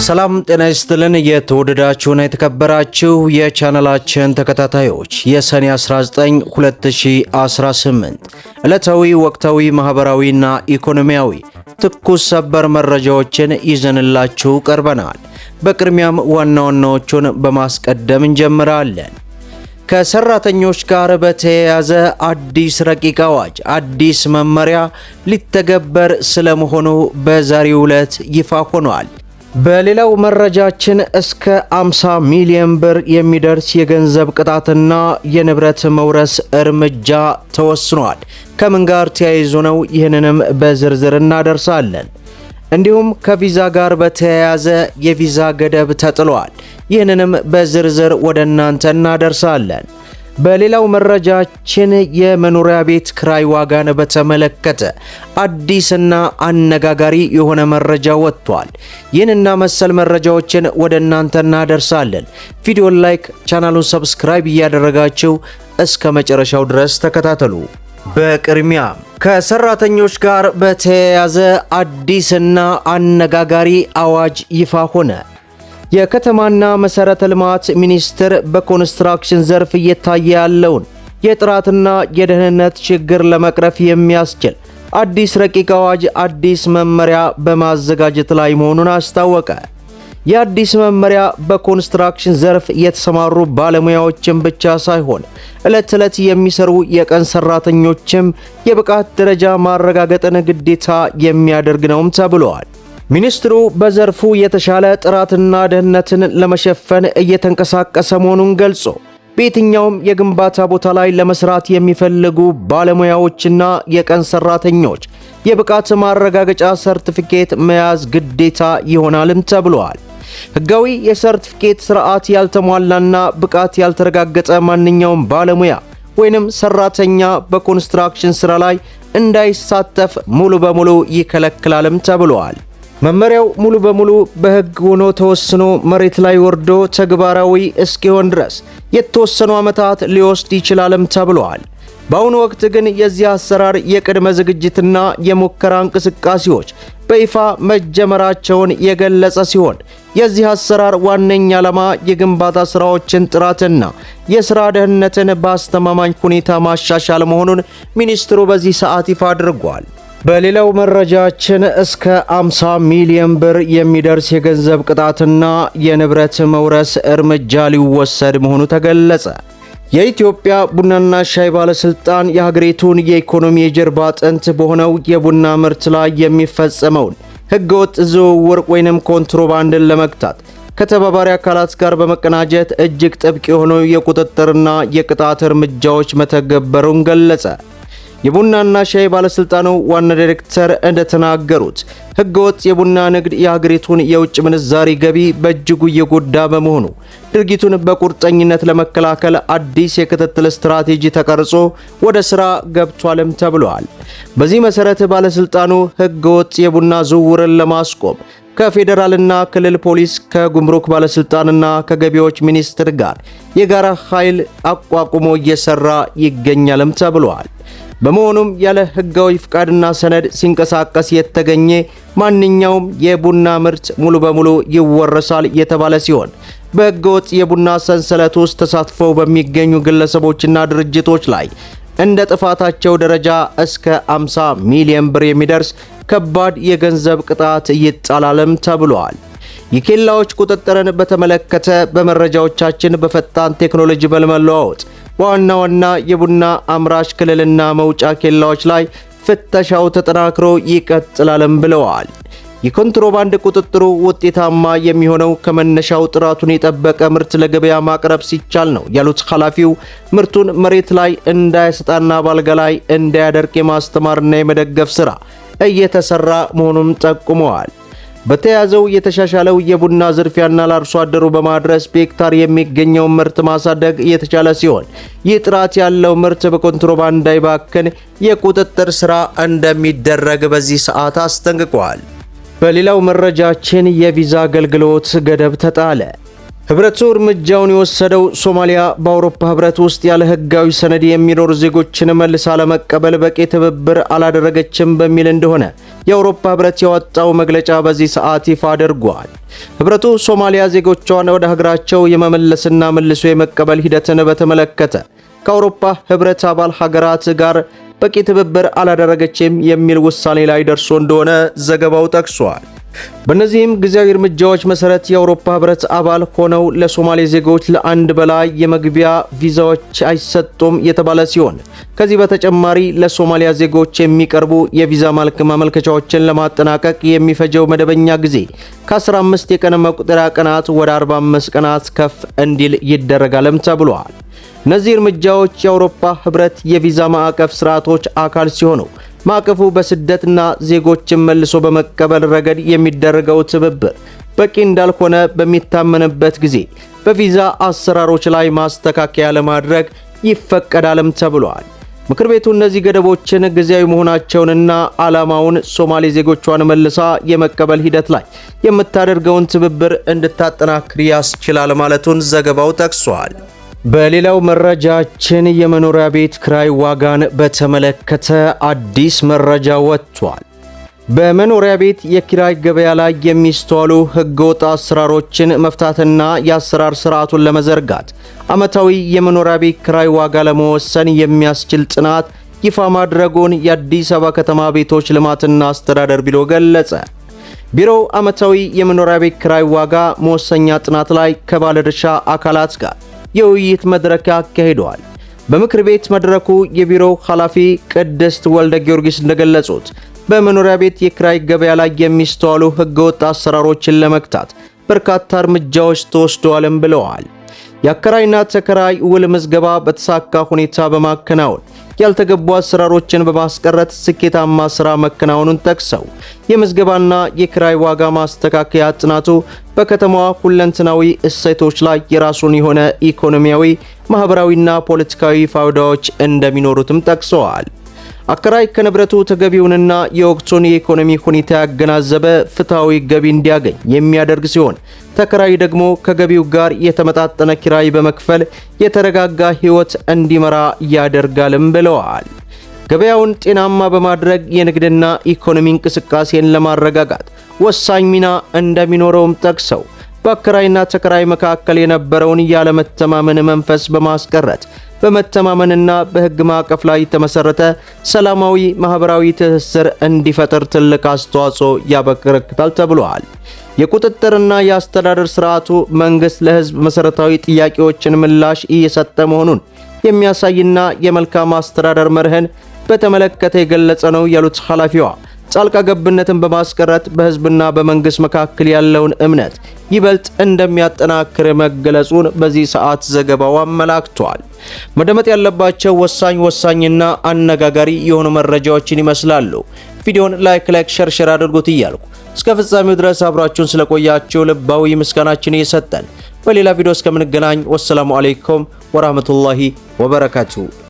ሰላም ጤና ይስጥልን። የተወደዳችሁና የተከበራችሁ የቻናላችን ተከታታዮች የሰኔ 19 2018 ዕለታዊ ወቅታዊ ማህበራዊና ኢኮኖሚያዊ ትኩስ ሰበር መረጃዎችን ይዘንላችሁ ቀርበናል። በቅድሚያም ዋና ዋናዎቹን በማስቀደም እንጀምራለን። ከሰራተኞች ጋር በተያያዘ አዲስ ረቂቅ አዋጅ አዲስ መመሪያ ሊተገበር ስለመሆኑ በዛሬው ዕለት ይፋ ሆኗል። በሌላው መረጃችን እስከ 50 ሚሊዮን ብር የሚደርስ የገንዘብ ቅጣትና የንብረት መውረስ እርምጃ ተወስኗል። ከምን ጋር ተያይዞ ነው? ይህንንም በዝርዝር እናደርሳለን። እንዲሁም ከቪዛ ጋር በተያያዘ የቪዛ ገደብ ተጥሏል። ይህንንም በዝርዝር ወደ እናንተ እናደርሳለን። በሌላው መረጃችን የመኖሪያ ቤት ክራይ ዋጋን በተመለከተ አዲስና አነጋጋሪ የሆነ መረጃ ወጥቷል። ይህንና መሰል መረጃዎችን ወደ እናንተ እናደርሳለን። ቪዲዮን ላይክ፣ ቻናሉን ሰብስክራይብ እያደረጋችሁ እስከ መጨረሻው ድረስ ተከታተሉ። በቅድሚያ ከሰራተኞች ጋር በተያያዘ አዲስና አነጋጋሪ አዋጅ ይፋ ሆነ። የከተማና መሰረተ ልማት ሚኒስቴር በኮንስትራክሽን ዘርፍ እየታየ ያለውን የጥራትና የደህንነት ችግር ለመቅረፍ የሚያስችል አዲስ ረቂቅ አዋጅ አዲስ መመሪያ በማዘጋጀት ላይ መሆኑን አስታወቀ። የአዲስ መመሪያ በኮንስትራክሽን ዘርፍ የተሰማሩ ባለሙያዎችን ብቻ ሳይሆን ዕለት ዕለት የሚሰሩ የቀን ሰራተኞችም የብቃት ደረጃ ማረጋገጥን ግዴታ የሚያደርግ ነውም ተብሏል። ሚኒስትሩ በዘርፉ የተሻለ ጥራትና ደህንነትን ለመሸፈን እየተንቀሳቀሰ መሆኑን ገልጾ በየትኛውም የግንባታ ቦታ ላይ ለመስራት የሚፈልጉ ባለሙያዎችና የቀን ሰራተኞች የብቃት ማረጋገጫ ሰርቲፊኬት መያዝ ግዴታ ይሆናልም ተብሏል። ሕጋዊ የሰርቲፊኬት ስርዓት ያልተሟላና ብቃት ያልተረጋገጠ ማንኛውም ባለሙያ ወይንም ሰራተኛ በኮንስትራክሽን ስራ ላይ እንዳይሳተፍ ሙሉ በሙሉ ይከለክላልም ተብሏል። መመሪያው ሙሉ በሙሉ በሕግ ሆኖ ተወስኖ መሬት ላይ ወርዶ ተግባራዊ እስኪሆን ድረስ የተወሰኑ ዓመታት ሊወስድ ይችላልም ተብሏል። በአሁኑ ወቅት ግን የዚህ አሰራር የቅድመ ዝግጅትና የሙከራ እንቅስቃሴዎች በይፋ መጀመራቸውን የገለጸ ሲሆን የዚህ አሰራር ዋነኛ ዓላማ የግንባታ ስራዎችን ጥራትና የሥራ ደህንነትን በአስተማማኝ ሁኔታ ማሻሻል መሆኑን ሚኒስትሩ በዚህ ሰዓት ይፋ አድርጓል። በሌላው መረጃችን እስከ 50 ሚሊዮን ብር የሚደርስ የገንዘብ ቅጣትና የንብረት መውረስ እርምጃ ሊወሰድ መሆኑ ተገለጸ። የኢትዮጵያ ቡናና ሻይ ባለስልጣን የሀገሪቱን የኢኮኖሚ የጀርባ አጥንት በሆነው የቡና ምርት ላይ የሚፈጸመውን ህገወጥ ዝውውር ወይንም ኮንትሮባንድን ለመግታት ከተባባሪ አካላት ጋር በመቀናጀት እጅግ ጥብቅ የሆኑ የቁጥጥርና የቅጣት እርምጃዎች መተግበሩን ገለጸ። የቡናና ሻይ ባለስልጣኑ ዋና ዳይሬክተር እንደተናገሩት ህገወጥ የቡና ንግድ የሀገሪቱን የውጭ ምንዛሪ ገቢ በእጅጉ እየጎዳ በመሆኑ ድርጊቱን በቁርጠኝነት ለመከላከል አዲስ የክትትል ስትራቴጂ ተቀርጾ ወደ ስራ ገብቷልም ተብሏል። በዚህ መሰረት ባለስልጣኑ ህገወጥ የቡና ዝውውርን ለማስቆም ከፌዴራልና ክልል ፖሊስ ከጉምሩክ ባለስልጣንና ከገቢዎች ሚኒስቴር ጋር የጋራ ኃይል አቋቁሞ እየሰራ ይገኛልም ተብሏል። በመሆኑም ያለ ህጋዊ ፍቃድና ሰነድ ሲንቀሳቀስ የተገኘ ማንኛውም የቡና ምርት ሙሉ በሙሉ ይወረሳል የተባለ ሲሆን በህገወጥ የቡና ሰንሰለት ውስጥ ተሳትፈው በሚገኙ ግለሰቦችና ድርጅቶች ላይ እንደ ጥፋታቸው ደረጃ እስከ 50 ሚሊዮን ብር የሚደርስ ከባድ የገንዘብ ቅጣት ይጣላልም ተብሏል። የኬላዎች ቁጥጥርን በተመለከተ በመረጃዎቻችን በፈጣን ቴክኖሎጂ በመለዋወጥ ዋና ዋና የቡና አምራች ክልልና መውጫ ኬላዎች ላይ ፍተሻው ተጠናክሮ ይቀጥላልም ብለዋል። የኮንትሮባንድ ቁጥጥሩ ውጤታማ የሚሆነው ከመነሻው ጥራቱን የጠበቀ ምርት ለገበያ ማቅረብ ሲቻል ነው ያሉት ኃላፊው ምርቱን መሬት ላይ እንዳይሰጣና ባልጋ ላይ እንዳያደርቅ የማስተማርና የመደገፍ ስራ እየተሰራ መሆኑን ጠቁመዋል። በተያዘው የተሻሻለው የቡና ዝርፊያና ለአርሶ አደሩ በማድረስ በሄክታር የሚገኘውን ምርት ማሳደግ የተቻለ ሲሆን ይህ ጥራት ያለው ምርት በኮንትሮባንድ እንዳይባክን የቁጥጥር ስራ እንደሚደረግ በዚህ ሰዓት አስጠንቅቋል። በሌላው መረጃችን የቪዛ አገልግሎት ገደብ ተጣለ። ህብረቱ እርምጃውን የወሰደው ሶማሊያ በአውሮፓ ህብረት ውስጥ ያለ ህጋዊ ሰነድ የሚኖሩ ዜጎችን መልሳ ለመቀበል በቂ ትብብር አላደረገችም በሚል እንደሆነ የአውሮፓ ህብረት ያወጣው መግለጫ በዚህ ሰዓት ይፋ አድርጓል። ህብረቱ ሶማሊያ ዜጎቿን ወደ ሀገራቸው የመመለስና መልሶ የመቀበል ሂደትን በተመለከተ ከአውሮፓ ህብረት አባል ሀገራት ጋር በቂ ትብብር አላደረገችም የሚል ውሳኔ ላይ ደርሶ እንደሆነ ዘገባው ጠቅሷል። በእነዚህም ጊዜያዊ እርምጃዎች መሰረት የአውሮፓ ህብረት አባል ሆነው ለሶማሌ ዜጎች ለአንድ በላይ የመግቢያ ቪዛዎች አይሰጡም የተባለ ሲሆን ከዚህ በተጨማሪ ለሶማሊያ ዜጎች የሚቀርቡ የቪዛ ማመልከቻዎችን ለማጠናቀቅ የሚፈጀው መደበኛ ጊዜ ከ15 የቀን መቁጠሪያ ቀናት ወደ 45 ቀናት ከፍ እንዲል ይደረጋልም ተብሏል። እነዚህ እርምጃዎች የአውሮፓ ህብረት የቪዛ ማዕቀፍ ስርዓቶች አካል ሲሆኑ ማዕቀፉ በስደትና ዜጎችን መልሶ በመቀበል ረገድ የሚደረገው ትብብር በቂ እንዳልሆነ በሚታመንበት ጊዜ በቪዛ አሰራሮች ላይ ማስተካከያ ለማድረግ ይፈቀዳልም ተብሏል። ምክር ቤቱ እነዚህ ገደቦችን ጊዜያዊ መሆናቸውንና ዓላማውን ሶማሌ ዜጎቿን መልሳ የመቀበል ሂደት ላይ የምታደርገውን ትብብር እንድታጠናክር ያስችላል ማለቱን ዘገባው ጠቅሷል። በሌላው መረጃችን የመኖሪያ ቤት ክራይ ዋጋን በተመለከተ አዲስ መረጃ ወጥቷል። በመኖሪያ ቤት የኪራይ ገበያ ላይ የሚስተዋሉ ህገወጥ አሰራሮችን መፍታትና የአሰራር ስርዓቱን ለመዘርጋት ዓመታዊ የመኖሪያ ቤት ክራይ ዋጋ ለመወሰን የሚያስችል ጥናት ይፋ ማድረጉን የአዲስ አበባ ከተማ ቤቶች ልማትና አስተዳደር ቢሮ ገለጸ። ቢሮው ዓመታዊ የመኖሪያ ቤት ክራይ ዋጋ መወሰኛ ጥናት ላይ ከባለድርሻ አካላት ጋር የውይይት መድረክ አካሂደዋል። በምክር ቤት መድረኩ የቢሮው ኃላፊ ቅድስት ወልደ ጊዮርጊስ እንደገለጹት በመኖሪያ ቤት የክራይ ገበያ ላይ የሚስተዋሉ ህገወጥ አሰራሮችን ለመግታት በርካታ እርምጃዎች ተወስደዋልም ብለዋል። የአከራይና ተከራይ ውል ምዝገባ በተሳካ ሁኔታ በማከናወን ያልተገቡ አሰራሮችን በማስቀረት ስኬታማ ስራ መከናወኑን ጠቅሰው የምዝገባና የክራይ ዋጋ ማስተካከያ ጥናቱ በከተማዋ ሁለንተናዊ እሴቶች ላይ የራሱን የሆነ ኢኮኖሚያዊ፣ ማህበራዊና ፖለቲካዊ ፋይዳዎች እንደሚኖሩትም ጠቅሰዋል። አከራይ ከንብረቱ ተገቢውንና የወቅቱን የኢኮኖሚ ሁኔታ ያገናዘበ ፍትሃዊ ገቢ እንዲያገኝ የሚያደርግ ሲሆን ተከራይ ደግሞ ከገቢው ጋር የተመጣጠነ ኪራይ በመክፈል የተረጋጋ ህይወት እንዲመራ ያደርጋልም ብለዋል። ገበያውን ጤናማ በማድረግ የንግድና ኢኮኖሚ እንቅስቃሴን ለማረጋጋት ወሳኝ ሚና እንደሚኖረውም ጠቅሰው በአከራይና ተከራይ መካከል የነበረውን ያለመተማመን መንፈስ በማስቀረት በመተማመንና በህግ ማዕቀፍ ላይ የተመሰረተ ሰላማዊ ማህበራዊ ትስስር እንዲፈጠር ትልቅ አስተዋጽኦ ያበረክታል ተብሏል። የቁጥጥርና የአስተዳደር ስርዓቱ መንግስት ለህዝብ መሰረታዊ ጥያቄዎችን ምላሽ እየሰጠ መሆኑን የሚያሳይና የመልካም አስተዳደር መርህን በተመለከተ የገለጸ ነው ያሉት ኃላፊዋ ጣልቃ ገብነትን በማስቀረት በህዝብና በመንግስት መካከል ያለውን እምነት ይበልጥ እንደሚያጠናክር መገለጹን በዚህ ሰዓት ዘገባው አመላክቷል። መደመጥ ያለባቸው ወሳኝና አነጋጋሪ የሆኑ መረጃዎችን ይመስላሉ። ቪዲዮን ላይክ ሼር አድርጉት እያልኩ እስከ ፍጻሜው ድረስ አብራችሁን ስለቆያችሁ ልባዊ ምስጋናችን እየሰጠን በሌላ ቪዲዮ እስከምንገናኝ ወሰላሙ አለይኩም ወራህመቱላሂ ወበረካቱ።